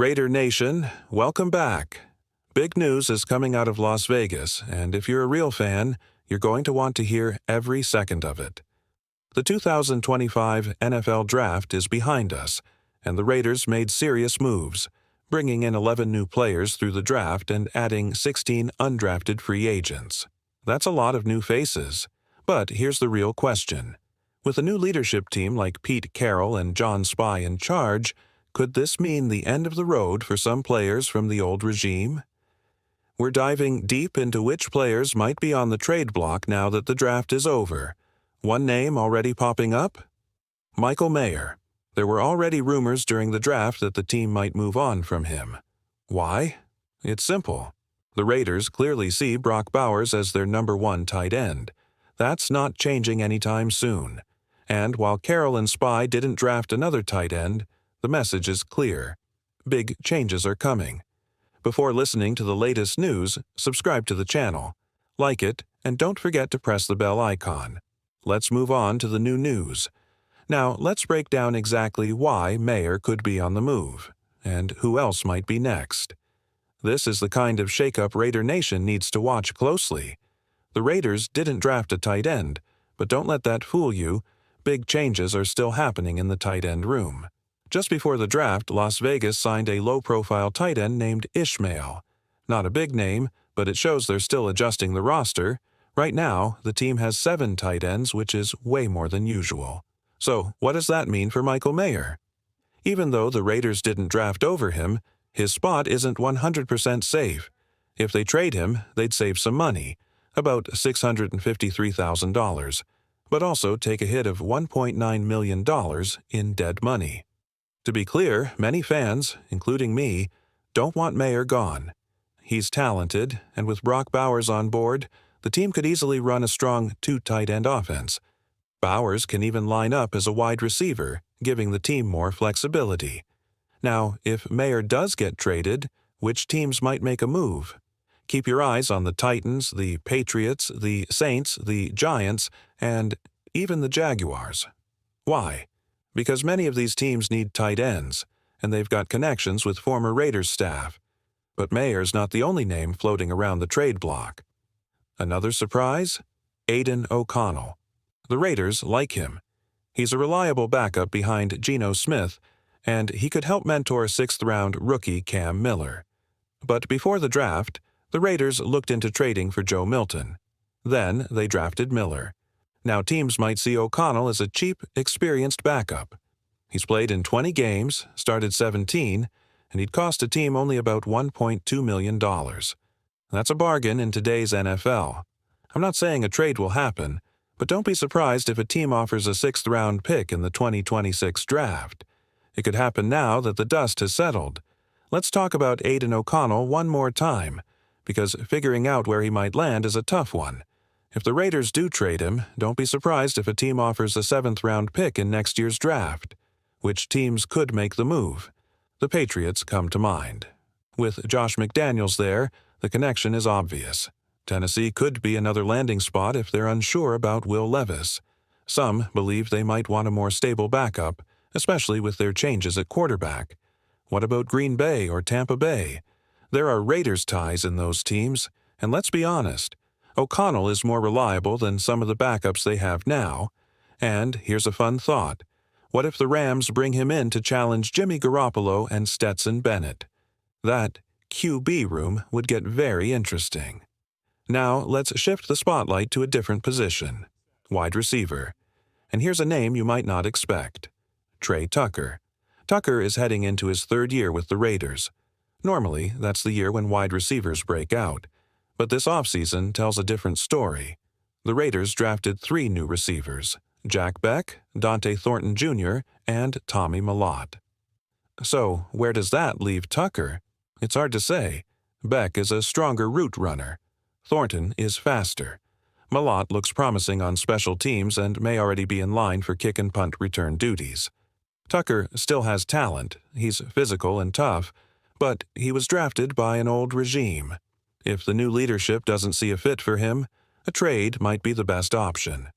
Raider Nation, welcome back. Big news is coming out of Las Vegas, and if you're a real fan, you're going to want to hear every second of it. The 2025 NFL Draft is behind us, and the Raiders made serious moves, bringing in 11 new players through the draft and adding 16 undrafted free agents. That's a lot of new faces. But here's the real question. With a new leadership team like Pete Carroll and John Spy in charge, could this mean the end of the road for some players from the old regime? We're diving deep into which players might be on the trade block now that the draft is over. One name already popping up? Michael Mayer. There were already rumors during the draft that the team might move on from him. Why? It's simple. The Raiders clearly see Brock Bowers as their number one tight end. That's not changing anytime soon. And while Carroll and Spy didn't draft another tight end, the message is clear. Big changes are coming. Before listening to the latest news, subscribe to the channel, like it, and don't forget to press the bell icon. Let's move on to the new news. Now, let's break down exactly why Mayer could be on the move, and who else might be next. This is the kind of shakeup Raider Nation needs to watch closely. The Raiders didn't draft a tight end, but don't let that fool you. Big changes are still happening in the tight end room. Just before the draft, Las Vegas signed a low-profile tight end named Ishmael. Not a big name, but it shows they're still adjusting the roster. Right now, the team has 7 tight ends, which is way more than usual. So, what does that mean for Michael Mayer? Even though the Raiders didn't draft over him, his spot isn't 100% safe. If they trade him, they'd save some money, about $653,000, but also take a hit of $1.9 million in dead money. To be clear, many fans, including me, don't want Mayer gone. He's talented, and with Brock Bowers on board, the team could easily run a strong 2-tight-end offense. Bowers can even line up as a wide receiver, giving the team more flexibility. Now, if Mayer does get traded, which teams might make a move? Keep your eyes on the Titans, the Patriots, the Saints, the Giants, and even the Jaguars. Why? Because many of these teams need tight ends, and they've got connections with former Raiders staff. But Mayer's not the only name floating around the trade block. Another surprise? Aiden O'Connell. The Raiders like him. He's a reliable backup behind Geno Smith, and he could help mentor 6th-round rookie Cam Miller. But before the draft, the Raiders looked into trading for Joe Milton. Then they drafted Miller. Now teams might see O'Connell as a cheap, experienced backup. He's played in 20 games, started 17, and he'd cost a team only about $1.2 million. That's a bargain in today's NFL. I'm not saying a trade will happen, but don't be surprised if a team offers a 6th-round pick in the 2026 draft. It could happen now that the dust has settled. Let's talk about Aiden O'Connell one more time, because figuring out where he might land is a tough one. If the Raiders do trade him, don't be surprised if a team offers a 7th-round pick in next year's draft. Which teams could make the move? The Patriots come to mind. With Josh McDaniels there, the connection is obvious. Tennessee could be another landing spot if they're unsure about Will Levis. Some believe they might want a more stable backup, especially with their changes at quarterback. What about Green Bay or Tampa Bay? There are Raiders ties in those teams, and let's be honest, O'Connell is more reliable than some of the backups they have now. And here's a fun thought. What if the Rams bring him in to challenge Jimmy Garoppolo and Stetson Bennett? That QB room would get very interesting. Now let's shift the spotlight to a different position. Wide receiver. And here's a name you might not expect. Tre Tucker. Tucker is heading into his 3rd year with the Raiders. Normally, that's the year when wide receivers break out. But this offseason tells a different story. The Raiders drafted 3 new receivers, Jack Beck, Dante Thornton Jr., and Tommy Mellott. So, where does that leave Tucker? It's hard to say. Beck is a stronger route runner. Thornton is faster. Mellott looks promising on special teams and may already be in line for kick and punt return duties. Tucker still has talent, he's physical and tough, but he was drafted by an old regime. If the new leadership doesn't see a fit for him, a trade might be the best option.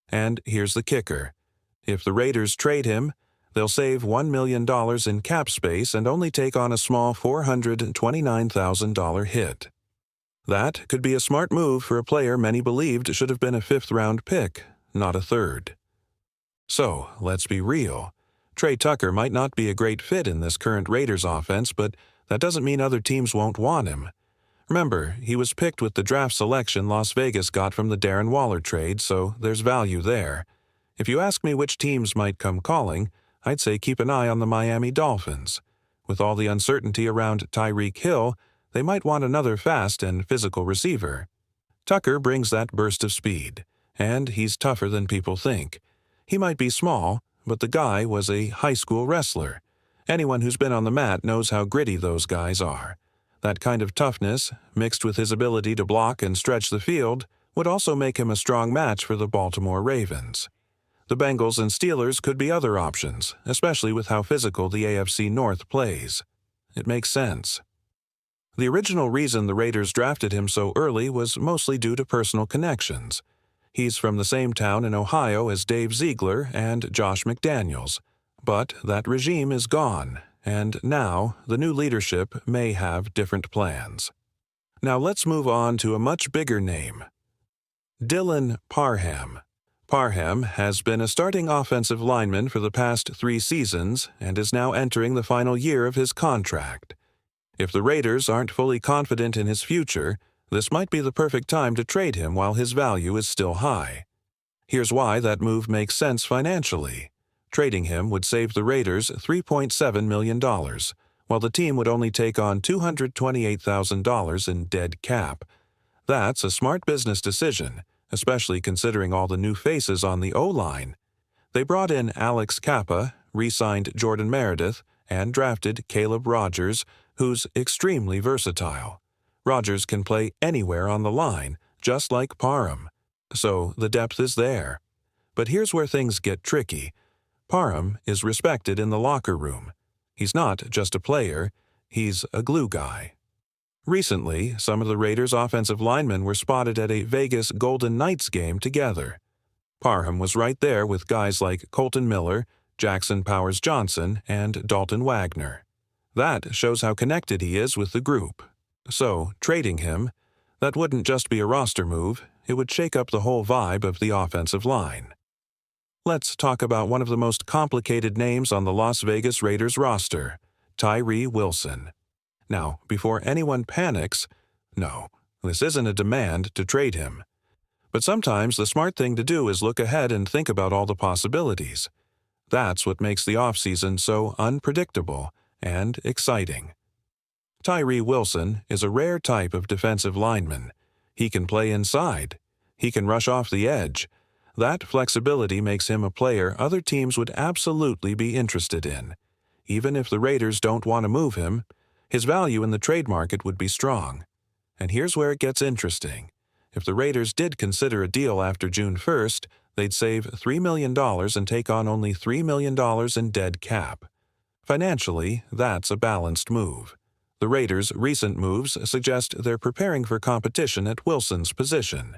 And here's the kicker. If the Raiders trade him, They'll save $1 million in cap space and only take on a small $429,000 hit. That could be a smart move for a player many believed should have been a fifth-round pick, not a third. So, let's be real. Trey Tucker might not be a great fit in this current Raiders offense, but that doesn't mean other teams won't want him. Remember, he was picked with the draft selection Las Vegas got from the Darren Waller trade, so there's value there. If you ask me which teams might come calling, I'd say keep an eye on the Miami Dolphins. With all the uncertainty around Tyreek Hill, they might want another fast and physical receiver. Tucker brings that burst of speed, and he's tougher than people think. He might be small, but the guy was a high school wrestler. Anyone who's been on the mat knows how gritty those guys are. That kind of toughness, mixed with his ability to block and stretch the field, would also make him a strong match for the Baltimore Ravens. The Bengals and Steelers could be other options, especially with how physical the AFC North plays. It makes sense. The original reason the Raiders drafted him so early was mostly due to personal connections. He's from the same town in Ohio as Dave Ziegler and Josh McDaniels. But that regime is gone, and now the new leadership may have different plans. Now let's move on to a much bigger name. Dylan Parham. Parham has been a starting offensive lineman for the past 3 seasons and is now entering the final year of his contract. If the Raiders aren't fully confident in his future, this might be the perfect time to trade him while his value is still high. Here's why that move makes sense financially. Trading him would save the Raiders $3.7 million, while the team would only take on $228,000 in dead cap. That's a smart business decision, especially considering all the new faces on the O-line. They brought in Alex Kappa, re-signed Jordan Meredith, and drafted Caleb Rogers, who's extremely versatile. Rogers can play anywhere on the line, just like Parham. So the depth is there. But here's where things get tricky. Parham is respected in the locker room. He's not just a player, he's a glue guy. Recently, some of the Raiders' offensive linemen were spotted at a Vegas Golden Knights game together. Parham was right there with guys like Colton Miller, Jackson Powers Johnson, and Dalton Wagner. That shows how connected he is with the group. So, trading him, that wouldn't just be a roster move, it would shake up the whole vibe of the offensive line. Let's talk about one of the most complicated names on the Las Vegas Raiders roster, Tyrie Wilson. Now, before anyone panics, no, this isn't a demand to trade him. But sometimes the smart thing to do is look ahead and think about all the possibilities. That's what makes the offseason so unpredictable and exciting. Tyrie Wilson is a rare type of defensive lineman. He can play inside. He can rush off the edge. That flexibility makes him a player other teams would absolutely be interested in. Even if the Raiders don't want to move him, his value in the trade market would be strong. And here's where it gets interesting. If the Raiders did consider a deal after June 1st, they'd save $3 million and take on only $3 million in dead cap. Financially, that's a balanced move. The Raiders' recent moves suggest they're preparing for competition at Wilson's position.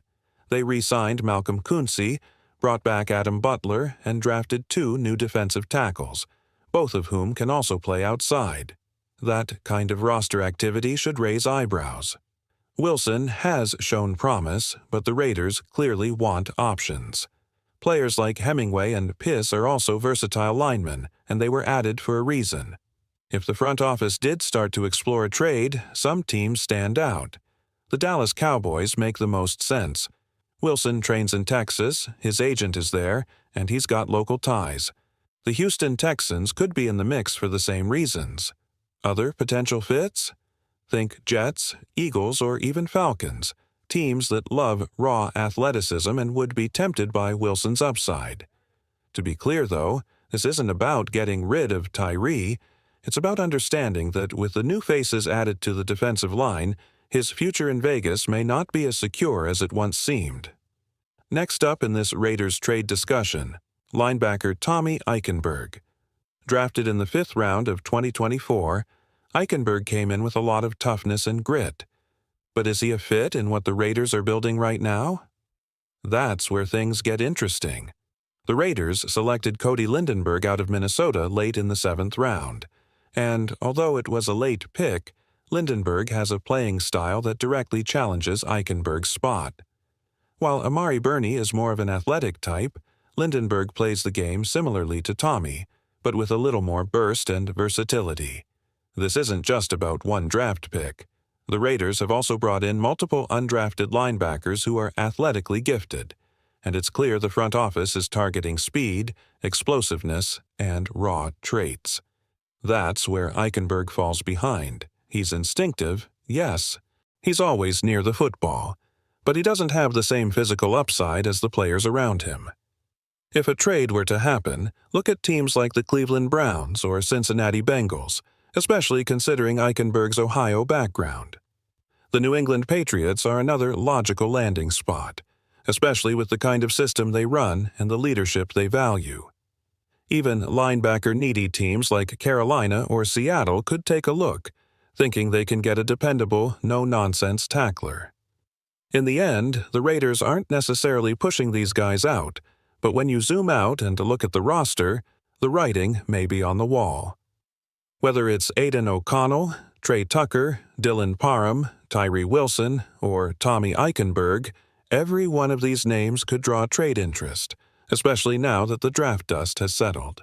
They re-signed Malcolm Kuntze, brought back Adam Butler, and drafted 2 new defensive tackles, both of whom can also play outside. That kind of roster activity should raise eyebrows. Wilson has shown promise, but the Raiders clearly want options. Players like Hemingway and Piss are also versatile linemen, and they were added for a reason. If the front office did start to explore a trade, some teams stand out. The Dallas Cowboys make the most sense. Wilson trains in Texas, his agent is there, and he's got local ties. The Houston Texans could be in the mix for the same reasons. Other potential fits? Think Jets, Eagles, or even Falcons, teams that love raw athleticism and would be tempted by Wilson's upside. To be clear, though, this isn't about getting rid of Tyrie. It's about understanding that with the new faces added to the defensive line, his future in Vegas may not be as secure as it once seemed. Next up in this Raiders trade discussion, linebacker Tommy Eichenberg. Drafted in the 5th round of 2024, Eichenberg came in with a lot of toughness and grit. But is he a fit in what the Raiders are building right now? That's where things get interesting. The Raiders selected Cody Lindenberg out of Minnesota late in the 7th round, and although it was a late pick, Lindenberg has a playing style that directly challenges Eichenberg's spot. While Amari Burney is more of an athletic type, Lindenberg plays the game similarly to Tommy, but with a little more burst and versatility. This isn't just about one draft pick. The Raiders have also brought in multiple undrafted linebackers who are athletically gifted, and it's clear the front office is targeting speed, explosiveness, and raw traits. That's where Eichenberg falls behind. He's instinctive, yes. He's always near the football, but he doesn't have the same physical upside as the players around him. If a trade were to happen, look at teams like the Cleveland Browns or Cincinnati Bengals, especially considering Eichenberg's Ohio background. The New England Patriots are another logical landing spot, especially with the kind of system they run and the leadership they value. Even linebacker-needy teams like Carolina or Seattle could take a look, thinking they can get a dependable, no-nonsense tackler. In the end, the Raiders aren't necessarily pushing these guys out, but when you zoom out and look at the roster, the writing may be on the wall. Whether it's Aiden O'Connell, Trey Tucker, Dylan Parham, Tyrie Wilson, or Tommy Eichenberg, every one of these names could draw trade interest, especially now that the draft dust has settled.